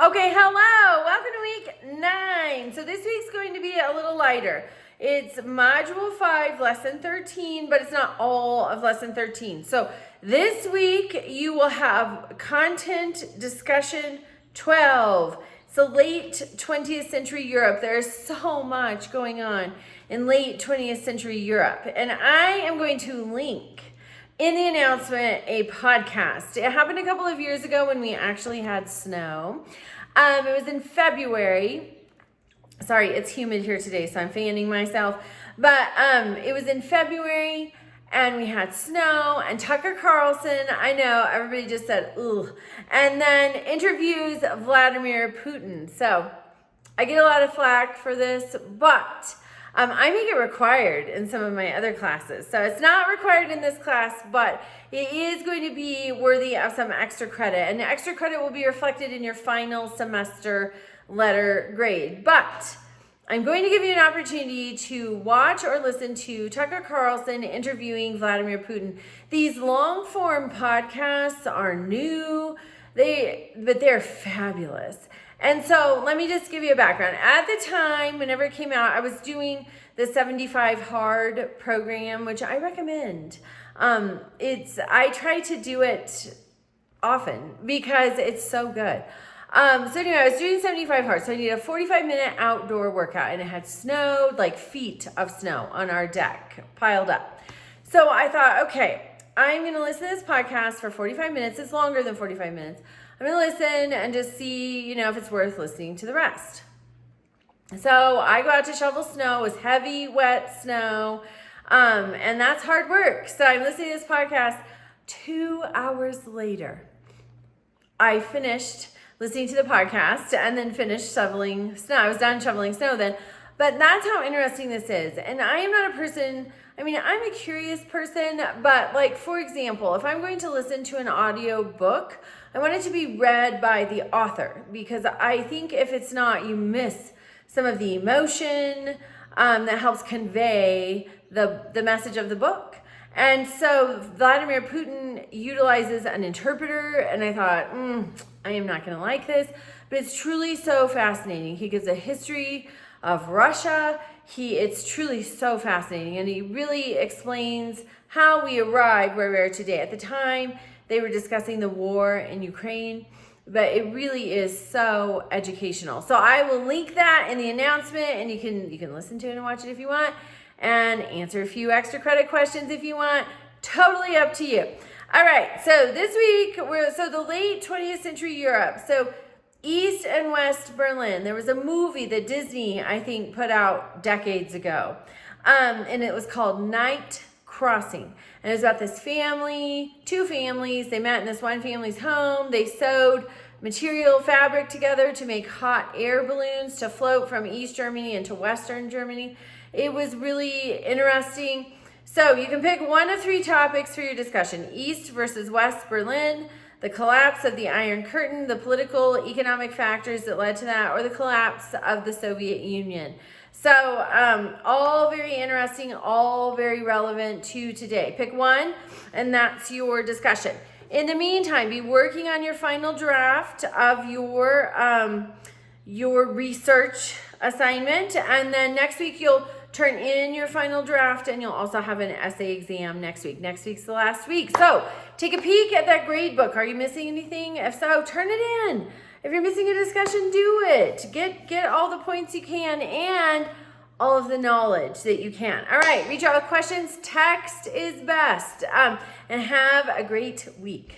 Okay, hello. Welcome to week 9. So this week's going to be a little lighter. It's module 5, lesson 13, but it's not all of lesson 13. So this week you will have content discussion 12. So late 20th century Europe. There's so much going on in late 20th century Europe. And I am going to link in the announcement a podcast. It happened a couple of years ago when we actually had snow. It was in February. Sorry, it's humid here today, so I'm fanning myself. But it was in February, and we had snow, and Tucker Carlson, I know, everybody just said, ugh. And then interviews Vladimir Putin. So I get a lot of flack for this, but I make it required in some of my other classes. So it's not required in this class, but it is going to be worthy of some extra credit. And the extra credit will be reflected in your final semester letter grade. But I'm going to give you an opportunity to watch or listen to Tucker Carlson interviewing Vladimir Putin. These long form podcasts are new, but they're fabulous. And so let me just give you a background. At the time, whenever it came out, I was doing the 75 Hard program, which I recommend. I try to do it often because it's so good. So anyway, I was doing 75 Hard. So I needed a 45-minute outdoor workout, and it had snowed, like feet of snow on our deck piled up. So I thought, okay, I'm going to listen to this podcast for 45 minutes. It's longer than 45 minutes. I'm going to listen and just see, if it's worth listening to the rest. So I go out to shovel snow. It was heavy, wet snow. And that's hard work. So I'm listening to this podcast. 2 hours later, I finished listening to the podcast and then finished shoveling snow. I was done shoveling snow then. But that's how interesting this is. And I am not a person, I'm a curious person, but like, for example, if I'm going to listen to an audio book, I want it to be read by the author, because I think if it's not, you miss some of the emotion that helps convey the message of the book. And so Vladimir Putin utilizes an interpreter, and I thought, I am not going to like this, but it's truly so fascinating. He gives a history of Russia. It's truly so fascinating, and he really explains how we arrived where we are today. At the time, they were discussing the war in Ukraine, but it really is so educational. So I will link that in the announcement, and you can listen to it and watch it if you want, and answer a few extra credit questions if you want. Totally up to you. All right, so this week, the late 20th century Europe. So East and West Berlin. There was a movie that Disney, I think, put out decades ago. And it was called Night Crossing. And it was about this family, two families. They met in this one family's home. They sewed material fabric together to make hot air balloons to float from East Germany into Western Germany. It was really interesting. So you can pick one of 3 topics for your discussion: East versus West Berlin, the collapse of the Iron Curtain, the political, economic factors that led to that, or the collapse of the Soviet Union. So all very interesting, all very relevant to today. Pick one, and that's your discussion. In the meantime, be working on your final draft of your research assignment, and then next week you'll turn in your final draft, and you'll also have an essay exam next week. Next week's the last week. So take a peek at that grade book. Are you missing anything? If so, turn it in. If you're missing a discussion, do it. Get all the points you can and all of the knowledge that you can. All right, reach out with questions. Text is best. And have a great week.